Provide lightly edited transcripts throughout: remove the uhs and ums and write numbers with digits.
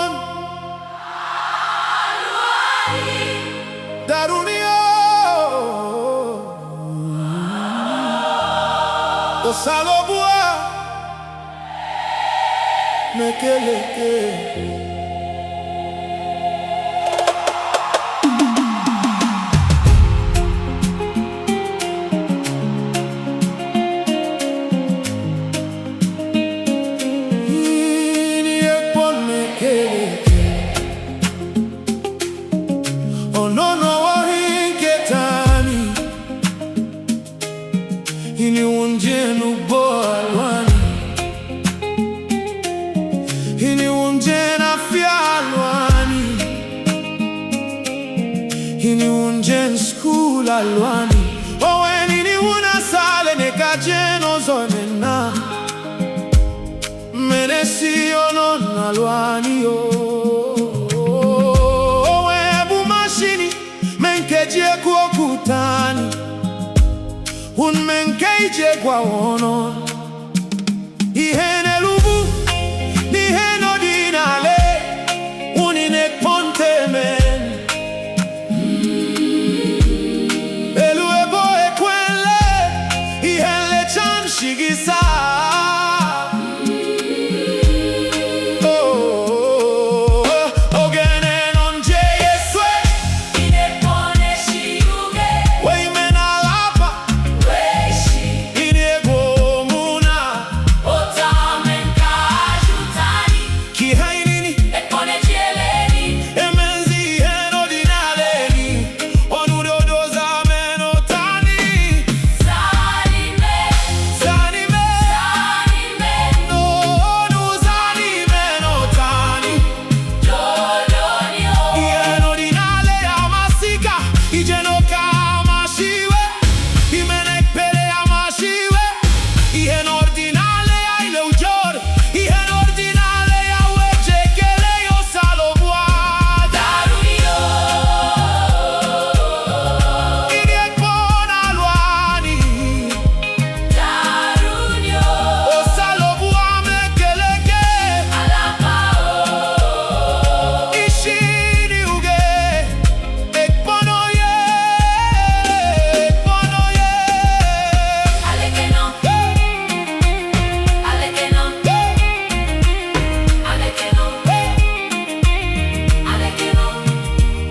Ekpon Darunio Osalobua Mekeleke. Ini unjenu boalwani, ini unjena fialwani, ini unjen school alwani. Owe nini unasale nekajeno zonena, menesi onon alwani yo. Owe ebu mashini menkejie kuokutani, un menkeije kwa wono. Ihene lubu, niheno dinale, unine ponte men. Elu ebo ekwele, ihele chan shigisa.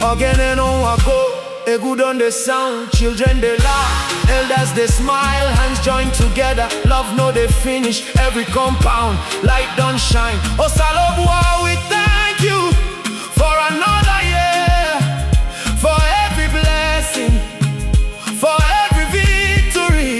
Again on wako, a good on the sound. Children they laugh, elders they smile. Hands join together, love no they finish. Every compound, light don't shine. Osalobua, we thank you for another year, for every blessing, for every victory.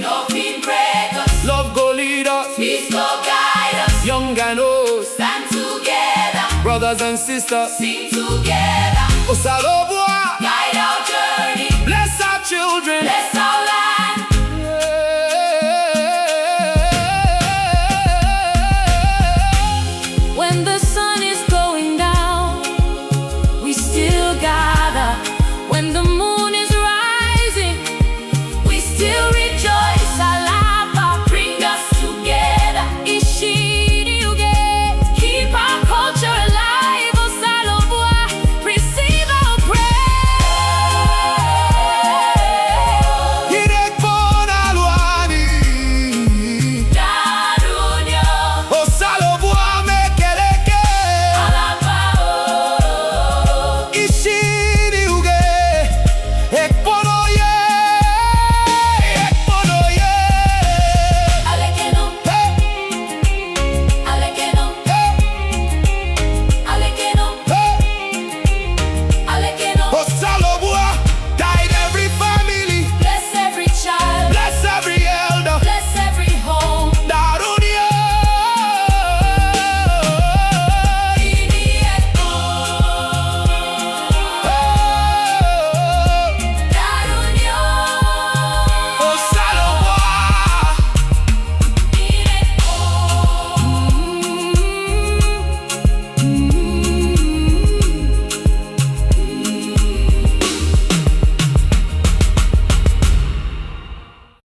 No fin break us. Love go lead us. Peace go guide us. Young and old, Stand together. brothers and sisters, Sing together. Osalobua, Guide our journey. bless our children, Bless our